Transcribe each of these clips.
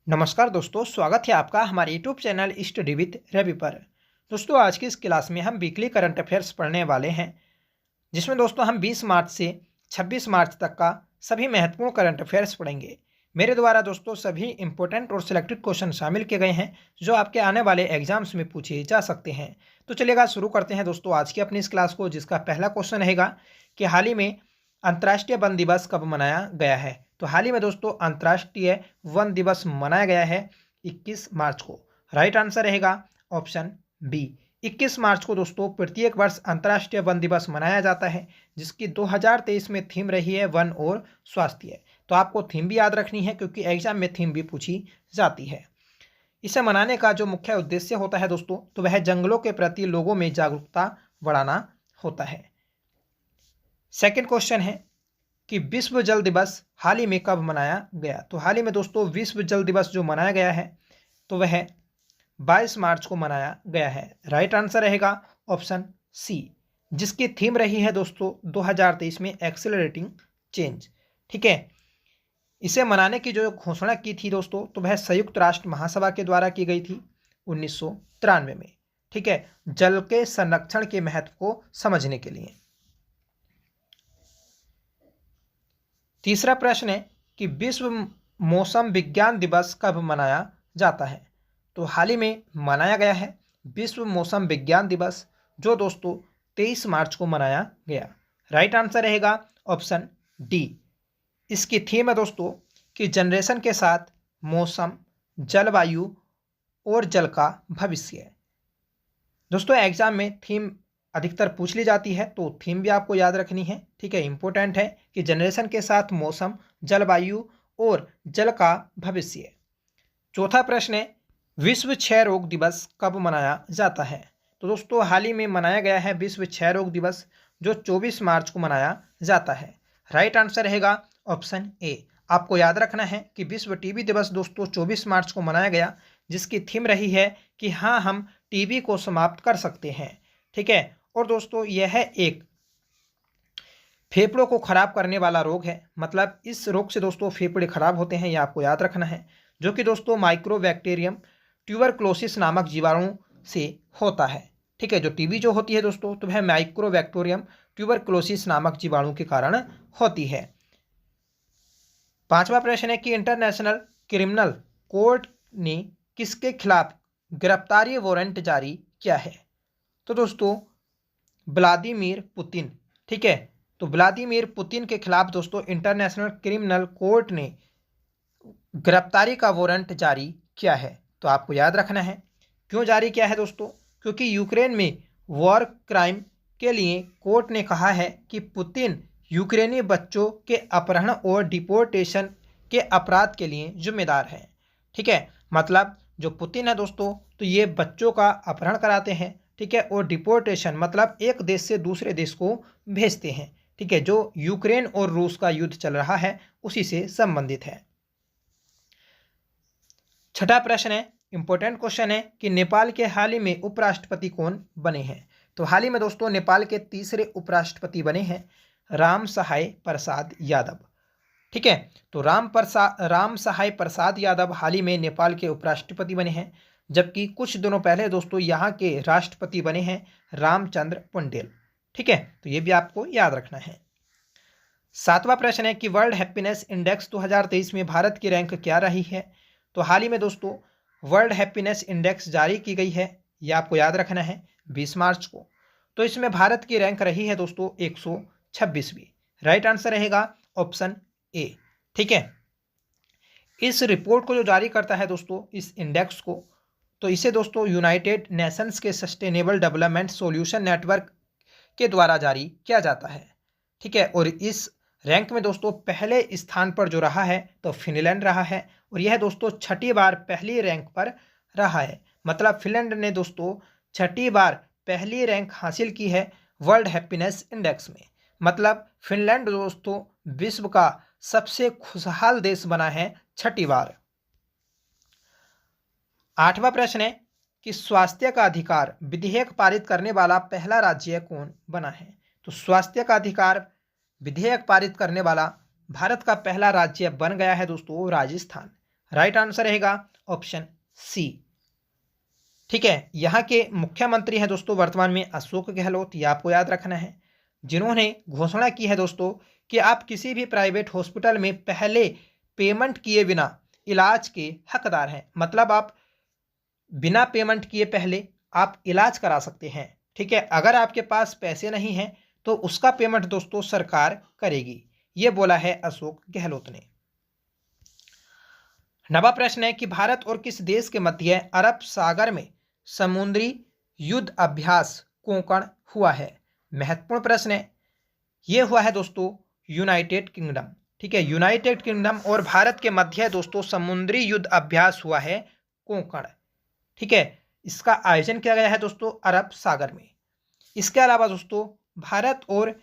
नमस्कार दोस्तों, स्वागत है आपका हमारे YouTube channel study with Ravi पर। दोस्तों, आज की इस क्लास में हम वीकली करंट अफेयर्स पढ़ने वाले हैं, जिसमें दोस्तों हम 20 मार्च से 26 मार्च तक का सभी महत्वपूर्ण करंट अफेयर्स पढ़ेंगे। मेरे द्वारा दोस्तों सभी इंपॉर्टेंट और सिलेक्टेड क्वेश्चन शामिल किए गए हैं, जो आपके आने वाले एग्जाम्स में पूछे जा सकते हैं। तो चलिएगा शुरू करते हैं दोस्तों आज की अपनी इस क्लास को, जिसका पहला क्वेश्चन रहेगा कि हाल ही में अंतर्राष्ट्रीय वन दिवस कब मनाया गया है। तो हाल ही में दोस्तों अंतर्राष्ट्रीय वन दिवस मनाया गया है 21 मार्च को। राइट आंसर रहेगा ऑप्शन बी। 21 मार्च को दोस्तों प्रत्येक वर्ष अंतर्राष्ट्रीय वन दिवस मनाया जाता है, जिसकी 2023 में थीम रही है वन और स्वास्थ्य। तो आपको थीम भी याद रखनी है, क्योंकि एग्जाम में थीम भी पूछी जाती है। इसे मनाने का जो मुख्य उद्देश्य होता है दोस्तों, तो वह जंगलों के प्रति लोगों में जागरूकता बढ़ाना होता है। सेकंड क्वेश्चन है कि विश्व जल दिवस हाल ही में कब मनाया गया। तो हाल ही में दोस्तों विश्व जल दिवस जो मनाया गया है, तो वह 22 मार्च को मनाया गया है। राइट आंसर रहेगा ऑप्शन सी, जिसकी थीम रही है दोस्तों 2023 में एक्सेलरेटिंग चेंज। ठीक है, इसे मनाने की जो घोषणा की थी दोस्तों, तो वह संयुक्त राष्ट्र महासभा के द्वारा की गई थी 1993 में। ठीक है, जल के संरक्षण के महत्व को समझने के लिए। तीसरा प्रश्न है कि विश्व मौसम विज्ञान दिवस कब मनाया जाता है। तो हाल ही में मनाया गया है विश्व मौसम विज्ञान दिवस, जो दोस्तों 23 मार्च को मनाया गया। राइट आंसर रहेगा ऑप्शन डी। इसकी थीम है दोस्तों कि जनरेशन के साथ मौसम, जलवायु और जल का भविष्य। दोस्तों एग्जाम में थीम अधिकतर पूछ ली जाती है, तो थीम भी आपको याद रखनी है। ठीक है, इंपॉर्टेंट है कि जनरेशन के साथ मौसम, जलवायु और जल का भविष्य। चौथा प्रश्न है विश्व क्षय रोग दिवस कब मनाया जाता है। तो दोस्तों हाल ही में मनाया गया है विश्व क्षय रोग दिवस, जो 24 मार्च को मनाया जाता है। राइट आंसर रहेगा ऑप्शन ए। आपको याद रखना है कि विश्व टीबी दिवस दोस्तों 24 मार्च को मनाया गया, जिसकी थीम रही है कि हाँ, हम टीबी को समाप्त कर सकते हैं। ठीक है, और दोस्तों यह एक फेफड़ों को खराब करने वाला रोग है। मतलब इस रोग से दोस्तों फेफड़े खराब होते हैं, यह आपको याद रखना है, जो कि दोस्तों माइक्रोबैक्टीरियम ट्यूबरक्लोसिस नामक जीवाणु से होता है। ठीक है, जो टीबी जो होती है दोस्तों, तो वह माइक्रोबैक्टीरियम ट्यूबरक्लोसिस नामक जीवाणु के कारण होती है। पांचवा प्रश्न है कि इंटरनेशनल क्रिमिनल कोर्ट ने किसके खिलाफ गिरफ्तारी वारंट जारी किया है। तो दोस्तों व्लादिमीर पुतिन। ठीक है, तो व्लादिमीर पुतिन के खिलाफ दोस्तों इंटरनेशनल क्रिमिनल कोर्ट ने गिरफ्तारी का वारंट जारी किया है। तो आपको याद रखना है क्यों जारी किया है दोस्तों, क्योंकि यूक्रेन में वॉर क्राइम के लिए कोर्ट ने कहा है कि पुतिन यूक्रेनी बच्चों के अपहरण और डिपोर्टेशन के अपराध के लिए जिम्मेदार है। ठीक है, मतलब जो पुतिन है दोस्तों, तो ये बच्चों का अपहरण कराते हैं। ठीक है, और डिपोर्टेशन मतलब एक देश से दूसरे देश को भेजते हैं। ठीक है, जो यूक्रेन और रूस का युद्ध चल रहा है उसी से संबंधित है। छठा प्रश्न है, इंपॉर्टेंट क्वेश्चन है कि नेपाल के हाल ही में उपराष्ट्रपति कौन बने हैं। तो हाल ही में दोस्तों नेपाल के तीसरे उपराष्ट्रपति बने हैं राम सहाय प्रसाद यादव। ठीक है, तो राम सहाय प्रसाद यादव हाल ही में नेपाल के उपराष्ट्रपति बने हैं, जबकि कुछ दिनों पहले दोस्तों यहाँ के राष्ट्रपति बने हैं रामचंद्र पौडेल। ठीक है, तो ये भी आपको याद रखना है। सातवां प्रश्न है कि वर्ल्ड हैप्पीनेस इंडेक्स 2023 में भारत की रैंक क्या रही है। तो हाल ही में दोस्तों वर्ल्ड हैप्पीनेस इंडेक्स जारी की गई है, यह आपको याद रखना है 20 मार्च को। तो इसमें भारत की रैंक रही है दोस्तों 126वीं। राइट आंसर रहेगा ऑप्शन ए। ठीक है, इस रिपोर्ट को जो जारी करता है दोस्तों, इस इंडेक्स को, तो इसे दोस्तों यूनाइटेड नेशंस के सस्टेनेबल डेवलपमेंट सॉल्यूशन नेटवर्क के द्वारा जारी किया जाता है। ठीक है, और इस रैंक में दोस्तों पहले स्थान पर जो रहा है तो फिनलैंड रहा है, और यह दोस्तों छठी बार पहली रैंक पर रहा है। मतलब फिनलैंड ने दोस्तों छठी बार पहली रैंक हासिल की है वर्ल्ड हैप्पीनेस इंडेक्स में। मतलब फिनलैंड दोस्तों विश्व का सबसे खुशहाल देश बना है छठी बार। आठवां प्रश्न है कि स्वास्थ्य का अधिकार विधेयक पारित करने वाला पहला राज्य कौन बना है। तो स्वास्थ्य का अधिकार विधेयक पारित करने वाला भारत का पहला राज्य बन गया है दोस्तों राजस्थान। राइट आंसर रहेगा ऑप्शन सी। ठीक है, यहाँ के मुख्यमंत्री हैं दोस्तों वर्तमान में अशोक गहलोत, ये आपको याद रखना है, जिन्होंने घोषणा की है दोस्तों कि आप किसी भी प्राइवेट हॉस्पिटल में पहले पेमेंट किए बिना इलाज के हकदार हैं। मतलब आप बिना पेमेंट किए पहले आप इलाज करा सकते हैं। ठीक है, अगर आपके पास पैसे नहीं हैं तो उसका पेमेंट दोस्तों सरकार करेगी, ये बोला है अशोक गहलोत ने। नवा प्रश्न है कि भारत और किस देश के मध्य अरब सागर में समुद्री युद्ध अभ्यास कोंकण हुआ है? महत्वपूर्ण प्रश्न है, यह हुआ है दोस्तों यूनाइटेड किंगडम। ठीक है, यूनाइटेड किंगडम और भारत के मध्य दोस्तों समुद्री युद्ध अभ्यास हुआ है कोंकण। ठीक है, इसका आयोजन किया गया है दोस्तों अरब सागर में। इसके अलावा दोस्तों भारत और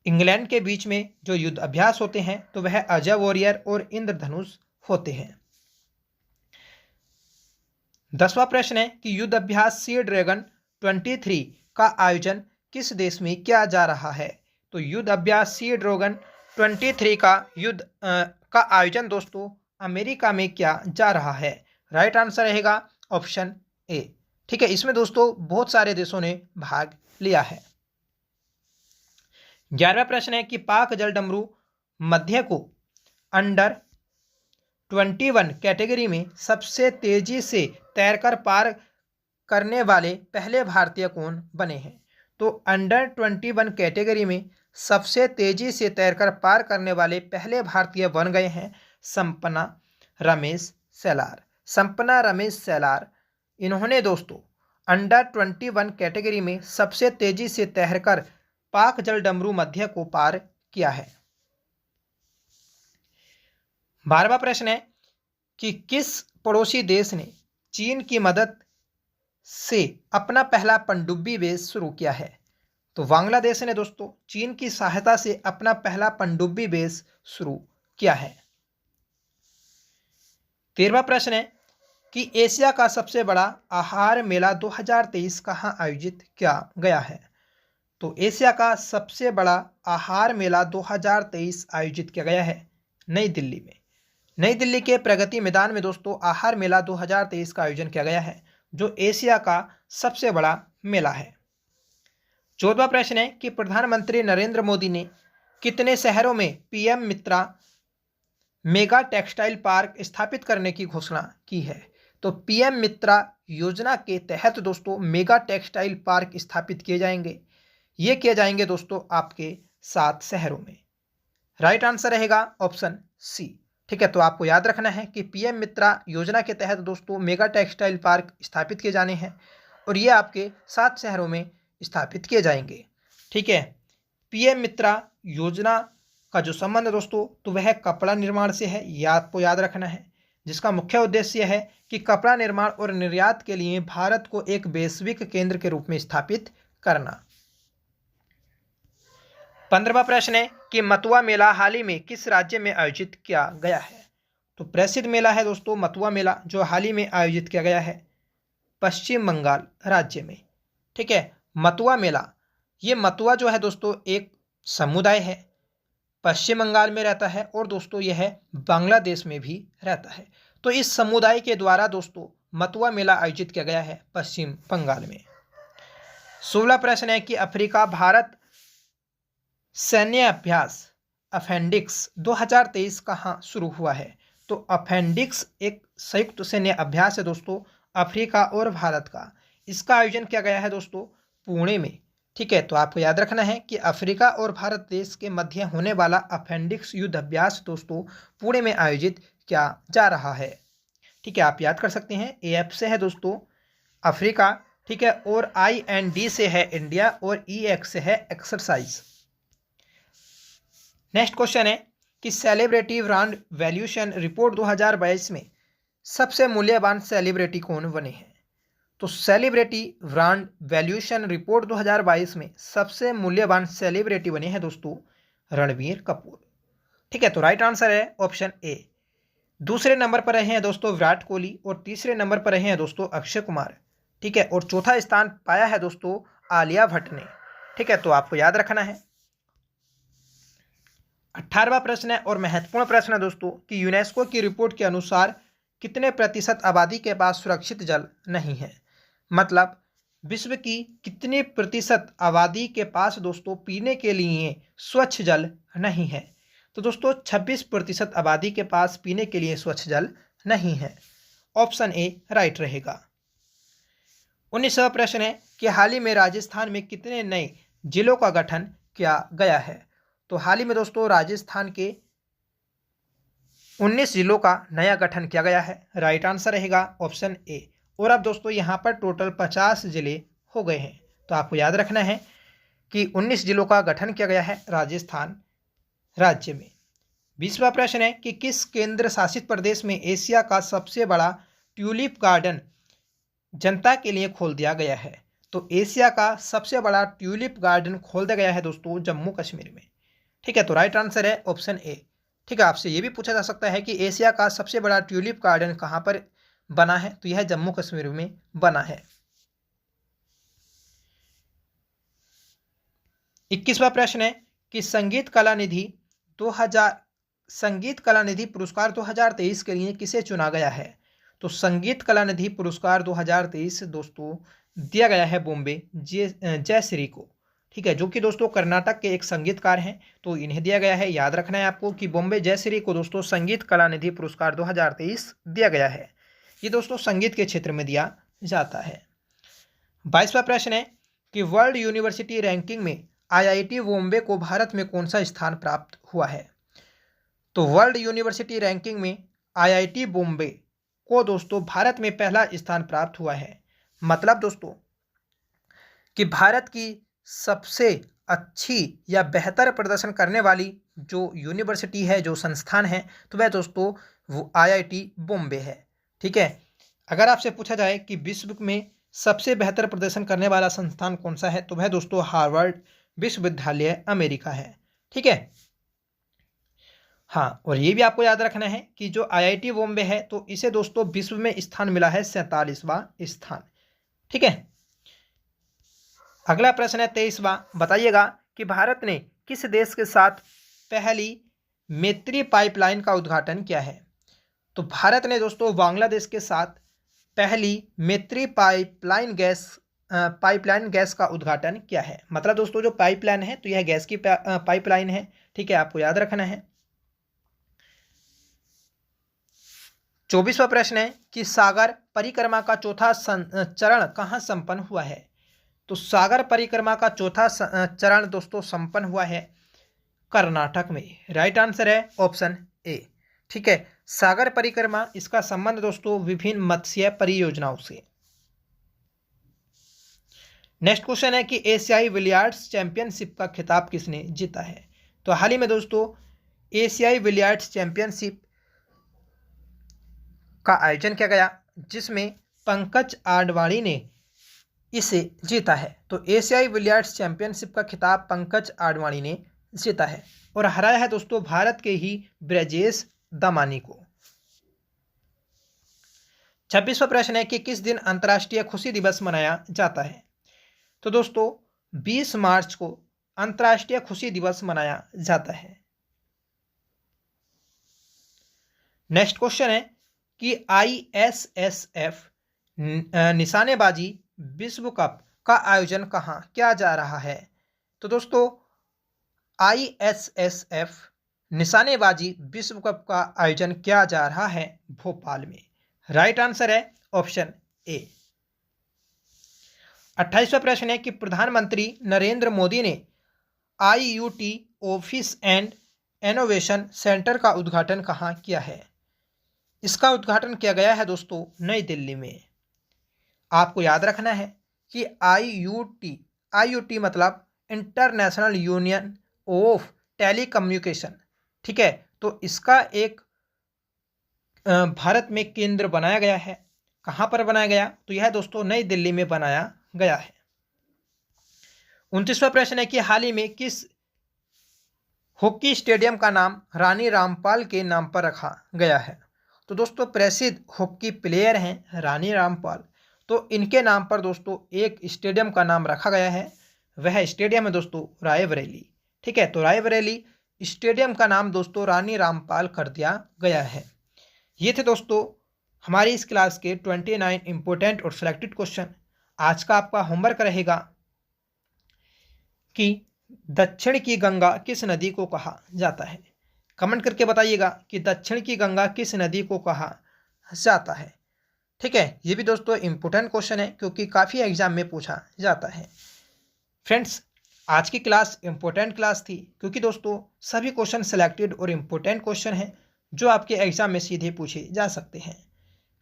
इंग्लैंड के बीच में जो युद्ध अभ्यास होते हैं तो वह अजय वॉरियर और इंद्रधनुष होते हैं। 10वां प्रश्न है कि युद्ध अभ्यास सी ड्रैगन 23 का आयोजन किस देश में किया जा रहा है? तो युद्ध अभ्यास सी ड्रैगन 23 का आयोजन दोस्तों अमेरिका में किया जा रहा है। राइट आंसर रहेगा ऑप्शन ए। ठीक है, इसमें दोस्तों बहुत सारे देशों ने भाग लिया है। 11वां प्रश्न है कि पाक जलडमरू मध्य को अंडर 21 कैटेगरी में सबसे तेजी से तैरकर पार करने वाले पहले भारतीय कौन बने हैं? तो अंडर 21 कैटेगरी में सबसे तेजी से तैरकर पार करने वाले पहले भारतीय बन गए हैं संपना रमेश सैलार। संपना रमेश सैलार, इन्होंने दोस्तों अंडर 21 कैटेगरी में सबसे तेजी से तैरकर पाक जलडमरू मध्य को पार किया है। 12वां प्रश्न है कि किस पड़ोसी देश ने चीन की मदद से अपना पहला पनडुब्बी बेस शुरू किया है? तो बांग्लादेश ने दोस्तों चीन की सहायता से अपना पहला पनडुब्बी बेस शुरू किया है। 13वां प्रश्न है कि एशिया का सबसे बड़ा आहार मेला 2023 कहाँ आयोजित किया गया है? तो एशिया का सबसे बड़ा आहार मेला 2023 आयोजित किया गया है नई दिल्ली में। नई दिल्ली के प्रगति मैदान में दोस्तों आहार मेला 2023 का आयोजन किया गया है, जो एशिया का सबसे बड़ा मेला है। 14वां प्रश्न है कि प्रधानमंत्री नरेंद्र मोदी ने कितने शहरों में पीएम मित्रा मेगा टेक्सटाइल पार्क स्थापित करने की घोषणा की है? तो पीएम मित्रा योजना के तहत दोस्तों मेगा टेक्सटाइल पार्क स्थापित किए जाएंगे। ये किए जाएंगे दोस्तों आपके 7 शहरों में। राइट आंसर रहेगा ऑप्शन सी। ठीक है, तो आपको याद रखना है कि पीएम मित्रा योजना के तहत दोस्तों मेगा टेक्सटाइल पार्क स्थापित किए जाने हैं और ये आपके 7 शहरों में स्थापित किए जाएंगे। ठीक है, पीएम मित्रा योजना का जो संबंध दोस्तों तो वह कपड़ा निर्माण से है, यह आपको याद रखना है, जिसका मुख्य उद्देश्य है कि कपड़ा निर्माण और निर्यात के लिए भारत को एक वैश्विक केंद्र के रूप में स्थापित करना। 15वां प्रश्न है कि मथुआ मेला हाल ही में किस राज्य में आयोजित किया गया है? तो प्रसिद्ध मेला है दोस्तों मथुआ मेला, जो हाल ही में आयोजित किया गया है पश्चिम बंगाल राज्य में। ठीक है, मथुआ मेला, ये मथुआ जो है दोस्तों एक समुदाय है, पश्चिम बंगाल में रहता है और दोस्तों यह बांग्लादेश में भी रहता है। तो इस समुदाय के द्वारा दोस्तों मथुआ मेला आयोजित किया गया है पश्चिम बंगाल में। 16वां प्रश्न है कि अफ्रीका भारत सैन्य अभ्यास अपेंडिक्स 2023 कहाँ शुरू हुआ है? तो अपेंडिक्स एक संयुक्त सैन्य अभ्यास है दोस्तों अफ्रीका और भारत का। इसका आयोजन किया गया है दोस्तों पुणे में। ठीक है, तो आपको याद रखना है कि अफ्रीका और भारत देश के मध्य होने वाला अपेंडिक्स युद्ध अभ्यास दोस्तों पुणे में आयोजित किया जा रहा है। ठीक है, आप याद कर सकते हैं AF से है दोस्तों अफ्रीका, ठीक है, और IND से है इंडिया और EX से है एक्सरसाइज। नेक्स्ट क्वेश्चन है कि सेलिब्रिटी ब्रांड वैल्यूएशन रिपोर्ट 2022 में सबसे मूल्यवान सेलिब्रिटी कौन बने हैं? तो सेलिब्रिटी ब्रांड वैल्यूएशन रिपोर्ट 2022 में सबसे मूल्यवान सेलिब्रिटी बने हैं दोस्तों रणबीर कपूर। ठीक है, तो राइट आंसर है ऑप्शन ए। दूसरे नंबर पर रहे हैं दोस्तों विराट कोहली और तीसरे नंबर पर रहे हैं दोस्तों अक्षय कुमार। ठीक है, और चौथा स्थान पाया है दोस्तों आलिया भट्ट ने। ठीक है, तो आपको याद रखना है 18वां प्रश्न है और महत्वपूर्ण प्रश्न है दोस्तों कि यूनेस्को की रिपोर्ट के अनुसार कितने प्रतिशत आबादी के पास सुरक्षित जल नहीं है। मतलब विश्व की कितने प्रतिशत आबादी के पास दोस्तों पीने के लिए स्वच्छ जल नहीं है। तो दोस्तों 26% आबादी के पास पीने के लिए स्वच्छ जल नहीं है। ऑप्शन ए राइट रहेगा। 19वां प्रश्न है कि हाल ही में राजस्थान में कितने नए जिलों का गठन किया गया है। तो हाल ही में दोस्तों राजस्थान के 19 जिलों का नया गठन किया गया है। राइट आंसर रहेगा ऑप्शन ए। और अब दोस्तों यहाँ पर टोटल 50 जिले हो गए हैं। तो आपको याद रखना है कि 19 जिलों का गठन किया गया है राजस्थान राज्य में। 20वां प्रश्न है कि किस केंद्र शासित प्रदेश में एशिया का सबसे बड़ा ट्यूलिप गार्डन जनता के लिए खोल दिया गया है। तो एशिया का सबसे बड़ा ट्यूलिप गार्डन खोल दिया गया है दोस्तों जम्मू कश्मीर में। ठीक है, तो राइट आंसर है ऑप्शन ए। ठीक है, आपसे ये भी पूछा जा सकता है कि एशिया का सबसे बड़ा ट्यूलिप गार्डन कहाँ पर बना है। तो यह जम्मू कश्मीर में बना है। 21वां प्रश्न है कि संगीत कला निधि पुरस्कार 2023 के लिए किसे चुना गया है। तो संगीत कला निधि पुरस्कार 2023 दोस्तों दिया गया है बॉम्बे जयश्री को। ठीक है, जो कि दोस्तों कर्नाटक के एक संगीतकार हैं। तो इन्हें दिया गया है। याद रखना है आपको कि बॉम्बे जयश्री को दोस्तों संगीत कला निधि पुरस्कार 2023 दिया गया है। ये दोस्तों संगीत के क्षेत्र में दिया जाता है। 22वां प्रश्न है कि वर्ल्ड यूनिवर्सिटी रैंकिंग में IIT बॉम्बे को भारत में कौन सा स्थान प्राप्त हुआ है। तो वर्ल्ड यूनिवर्सिटी रैंकिंग में IIT बॉम्बे को दोस्तों भारत में पहला स्थान प्राप्त हुआ है। मतलब दोस्तों कि भारत की सबसे अच्छी या बेहतर प्रदर्शन करने वाली जो यूनिवर्सिटी है, जो संस्थान है, तो वह दोस्तों वो IIT बॉम्बे है। ठीक है, अगर आपसे पूछा जाए कि विश्व में सबसे बेहतर प्रदर्शन करने वाला संस्थान कौन सा है, तो वह दोस्तों हार्वर्ड विश्वविद्यालय अमेरिका है। ठीक है, हाँ, और ये भी आपको याद रखना है कि जो IIT बॉम्बे है तो इसे दोस्तों विश्व में स्थान मिला है 47वां स्थान। ठीक है, अगला प्रश्न है 23वां। बताइएगा कि भारत ने किस देश के साथ पहली मैत्री पाइपलाइन का उद्घाटन किया है। तो भारत ने दोस्तों बांग्लादेश के साथ पहली मैत्री पाइपलाइन गैस का उद्घाटन किया है। मतलब दोस्तों जो पाइपलाइन है तो यह गैस की पाइपलाइन है। ठीक है, आपको याद रखना है। 24वां प्रश्न है कि सागर परिक्रमा का चौथा चरण कहाँ संपन्न हुआ है। तो सागर परिक्रमा का चौथा चरण दोस्तों संपन्न हुआ है कर्नाटक में। राइट आंसर है ऑप्शन ए। ठीक है, सागर परिक्रमा इसका संबंध दोस्तों विभिन्न मत्स्य परियोजनाओं से। नेक्स्ट क्वेश्चन है कि एशियाई बिलियर्ड्स चैंपियनशिप का खिताब किसने जीता है। तो हाल ही में दोस्तों एशियाई बिलियर्ड्स चैंपियनशिप का आयोजन किया गया जिसमें पंकज आडवाणी ने इसे जीता है। तो एशियाई बिलियर्ड्स चैंपियनशिप का खिताब पंकज आडवाणी ने जीता है और हराया है दोस्तों भारत के ही ब्रजेश दमानी को। 26वां प्रश्न है कि किस दिन अंतर्राष्ट्रीय खुशी दिवस मनाया जाता है। तो दोस्तों 20 मार्च को अंतर्राष्ट्रीय खुशी दिवस मनाया जाता है। नेक्स्ट क्वेश्चन है कि ISSF निशानेबाजी विश्व कप का आयोजन कहाँ किया जा रहा है। तो दोस्तों ISSF निशानेबाजी विश्व कप का आयोजन किया जा रहा है भोपाल में। राइट आंसर है ऑप्शन ए। 28वां प्रश्न है कि प्रधानमंत्री नरेंद्र मोदी ने IUT office and innovation centre का उद्घाटन कहाँ किया है। इसका उद्घाटन किया गया है दोस्तों नई दिल्ली में। आपको याद रखना है कि IUT मतलब इंटरनेशनल यूनियन ऑफ टेलीकम्युनिकेशन। ठीक है, तो इसका एक भारत में केंद्र बनाया गया है। कहाँ पर बनाया गया, तो यह दोस्तों नई दिल्ली में बनाया गया है। 29वां प्रश्न है कि हाल ही में किस हॉकी स्टेडियम का नाम रानी रामपाल के नाम पर रखा गया है। तो दोस्तों प्रसिद्ध हॉकी प्लेयर हैं रानी रामपाल, तो इनके नाम पर दोस्तों एक स्टेडियम का नाम रखा गया है। वह स्टेडियम है दोस्तों रायबरेली। ठीक है, तो रायबरेली स्टेडियम का नाम दोस्तों रानी रामपाल कर दिया गया है। ये थे दोस्तों हमारी इस क्लास के 29 इंपॉर्टेंट और सिलेक्टेड क्वेश्चन। आज का आपका होमवर्क रहेगा कि दक्षिण की गंगा किस नदी को कहा जाता है। कमेंट करके बताइएगा कि दक्षिण की गंगा किस नदी को कहा जाता है। ठीक है, ये भी दोस्तों इंपॉर्टेंट क्वेश्चन है क्योंकि काफ़ी एग्जाम में पूछा जाता है। फ्रेंड्स, आज की क्लास इंपॉर्टेंट क्लास थी क्योंकि दोस्तों सभी क्वेश्चन सिलेक्टेड और इम्पोर्टेंट क्वेश्चन हैं जो आपके एग्जाम में सीधे पूछे जा सकते हैं।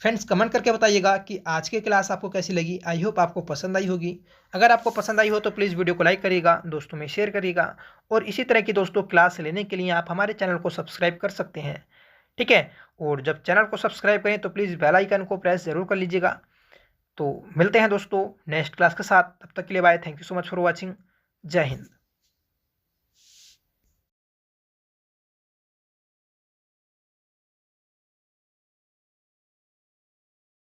फ्रेंड्स, कमेंट करके बताइएगा कि आज की क्लास आपको कैसी लगी। आई होप आपको पसंद आई होगी। अगर आपको पसंद आई हो तो प्लीज़ वीडियो को लाइक करिएगा, दोस्तों में शेयर करिएगा और इसी तरह की दोस्तों क्लास लेने के लिए आप हमारे चैनल को सब्सक्राइब कर सकते हैं। ठीक है, और जब चैनल को सब्सक्राइब करें तो प्लीज़ बेल आइकन को प्रेस ज़रूर कर लीजिएगा। तो मिलते हैं दोस्तों नेक्स्ट क्लास के साथ, तब तक के लिए bye. Thank you so much for watching. जय हिंद।